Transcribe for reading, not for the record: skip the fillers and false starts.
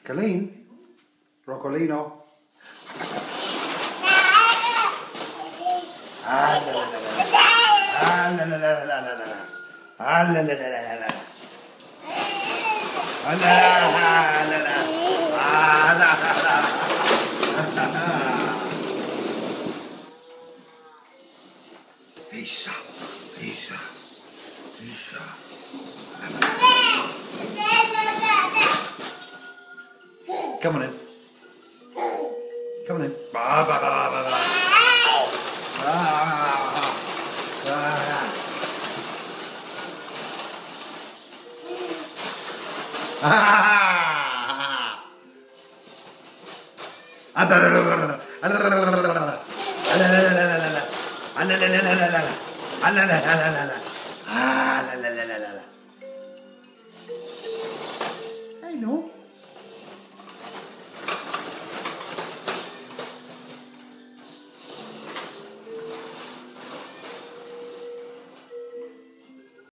Colleen? Roccolino? Ah, la la la la. Ah, la la la la la la. Ah, la la la la la la. Ah, la la la la. Ah, la la la. Isa, Isa, Isa. Come on in. Come on in. Ba, ba, ba, ba, ba. Ah,